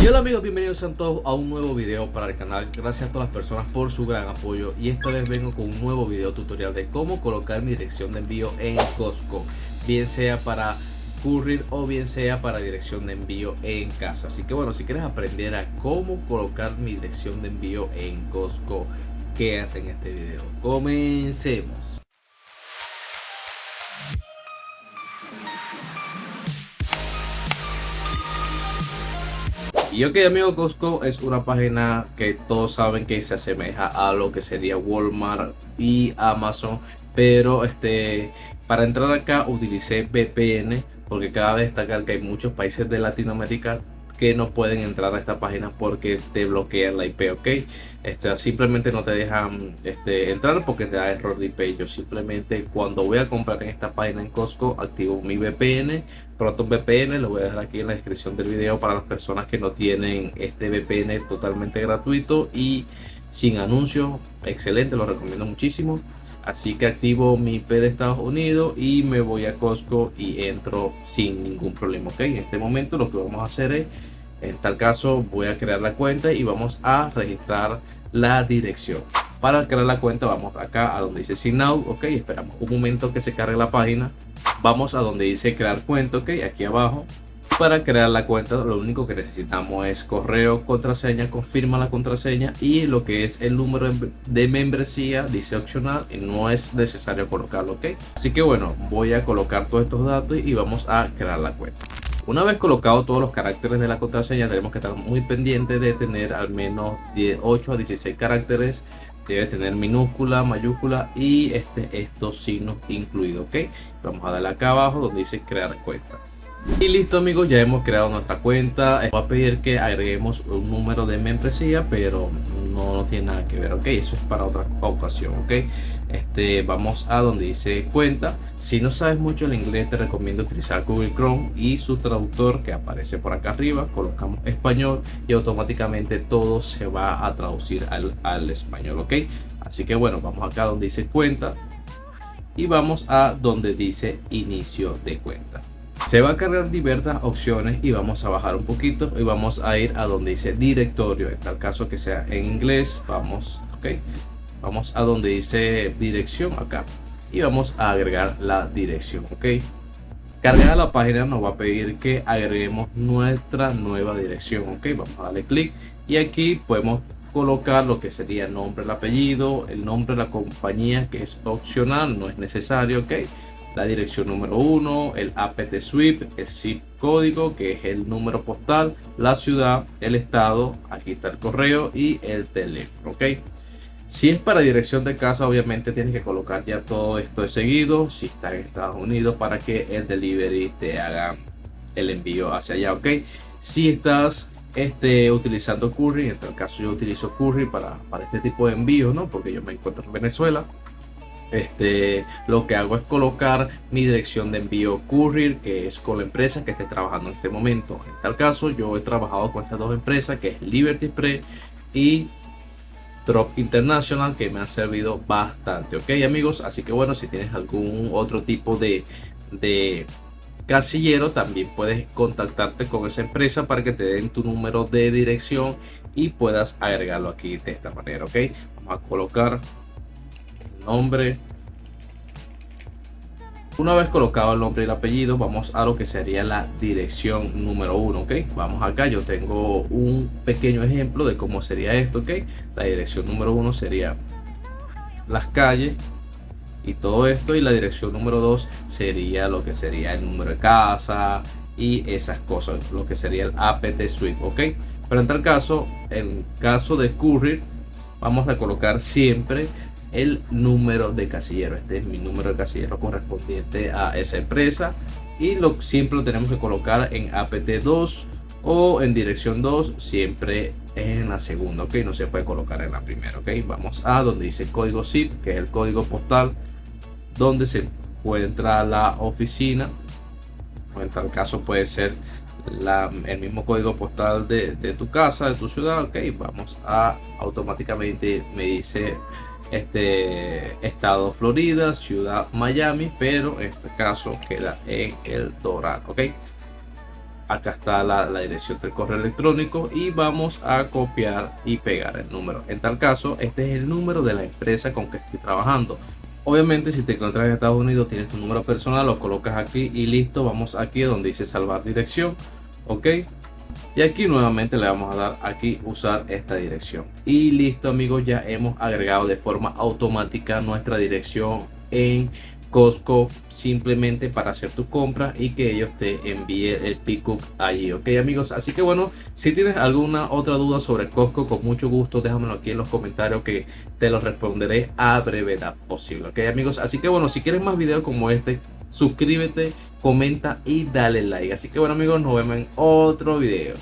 Y hola amigos, bienvenidos a todos a un nuevo video para el canal. Gracias a todas las personas por su gran apoyo, y esta vez vengo con un nuevo video tutorial de cómo colocar mi dirección de envío en Costco, bien sea para courier o bien sea para dirección de envío en casa. Así que bueno, si quieres aprender a cómo colocar mi dirección de envío en Costco, quédate en este video. Comencemos. Y ok amigos, Costco es una página que todos saben que se asemeja a lo que sería Walmart y Amazon, pero para entrar acá utilicé VPN, porque cabe destacar que hay muchos países de Latinoamérica que no pueden entrar a esta página porque te bloquean la IP, ok. Simplemente no te dejan entrar porque te da error de IP. Yo simplemente, cuando voy a comprar en esta página en Costco, activo mi VPN. Proton VPN, lo voy a dejar aquí en la descripción del video para las personas que no tienen este VPN totalmente gratuito y sin anuncios. Excelente, lo recomiendo muchísimo. Así que activo mi IP de Estados Unidos y me voy a Costco y entro sin ningún problema, ok. En este momento lo que vamos a hacer es, en tal caso, voy a crear la cuenta y vamos a registrar la dirección. Para crear la cuenta vamos acá a donde dice Sign Now, ok. Esperamos un momento que se cargue la página. Vamos a donde dice crear cuenta, ok, aquí abajo. Para crear la cuenta lo único que necesitamos es correo, contraseña, confirma la contraseña, y lo que es el número de membresía dice opcional y no es necesario colocarlo, ok. Así que bueno, voy a colocar todos estos datos y vamos a crear la cuenta. Una vez colocados todos los caracteres de la contraseña, tenemos que estar muy pendientes de tener al menos 8 a 16 caracteres. Debe tener minúscula, mayúscula y estos signos incluidos, ok. Vamos a darle acá abajo donde dice crear cuenta. Y listo amigos, ya hemos creado nuestra cuenta. Va a pedir que agreguemos un número de membresía, pero no tiene nada que ver, ok. Eso es para otra ocasión, ok. Vamos a donde dice cuenta. Si no sabes mucho el inglés, te recomiendo utilizar Google Chrome y su traductor que aparece por acá arriba. Colocamos español y automáticamente todo se va a traducir al español, ok. Así que bueno, vamos acá donde dice cuenta y vamos a donde dice inicio de cuenta. Se va a cargar diversas opciones y vamos a bajar un poquito y vamos a ir a donde dice directorio, en tal caso que sea en inglés. Vamos, ok, vamos a donde dice dirección acá y vamos a agregar la dirección, ok. Cargada la página nos va a pedir que agreguemos nuestra nueva dirección, ok. Vamos a darle clic y aquí podemos colocar lo que sería el nombre, el apellido, el nombre de la compañía, que es opcional, no es necesario, ok. La dirección número 1, el apt sweep, el zip código, que es el número postal, la ciudad, el estado, aquí está el correo y el teléfono, ok. Si es para dirección de casa, obviamente tienes que colocar ya todo esto de seguido, si está en Estados Unidos, para que el delivery te haga el envío hacia allá, ok. Si estás utilizando Courier, en este caso yo utilizo Courier para este tipo de envíos, ¿no? Porque yo me encuentro en Venezuela. Lo que hago es colocar mi dirección de envío Courier, que es con la empresa que esté trabajando en este momento. En tal caso, yo he trabajado con estas dos empresas, que es Liberty Express y Drop International, que me han servido bastante, ok amigos. Así que bueno, si tienes algún otro tipo de casillero, también puedes contactarte con esa empresa para que te den tu número de dirección y puedas agregarlo aquí de esta manera, ok. Vamos a colocar nombre. Una vez colocado el nombre y el apellido, vamos a lo que sería la dirección número 1, ok. Vamos acá, yo tengo un pequeño ejemplo de cómo sería esto, ok. La dirección número 1 sería las calles y todo esto, y la dirección número 2 sería lo que sería el número de casa y esas cosas, lo que sería el apt sweep, ok. Pero en tal caso, en caso de Courier, vamos a colocar siempre el número de casillero. Este es mi número de casillero correspondiente a esa empresa y siempre lo tenemos que colocar en apt2 o en dirección 2, siempre es en la segunda, ok. No se puede colocar en la primera, ok. Vamos a donde dice código zip, que es el código postal donde se encuentra la oficina, o en tal caso puede ser el mismo código postal de tu casa, de tu ciudad, ok. Vamos a automáticamente me dice estado Florida, ciudad Miami, pero en este caso queda en el Doral, ok. acá está la dirección del correo electrónico y vamos a copiar y pegar el número. En tal caso, este es el número de la empresa con que estoy trabajando. Obviamente, si te encuentras en Estados Unidos, tienes tu número personal, lo colocas aquí y listo. Vamos aquí donde dice salvar dirección, ok. Y aquí nuevamente le vamos a dar aquí usar esta dirección. Y listo, amigos, ya hemos agregado de forma automática nuestra dirección en Costco, simplemente para hacer tu compra y que ellos te envíen el pickup allí, ok, amigos. Así que bueno, si tienes alguna otra duda sobre Costco, con mucho gusto déjamelo aquí en los comentarios que te lo responderé a brevedad posible, ok, amigos. Así que bueno, si quieres más videos como este, suscríbete, comenta y dale like. Así que bueno, amigos, nos vemos en otro video.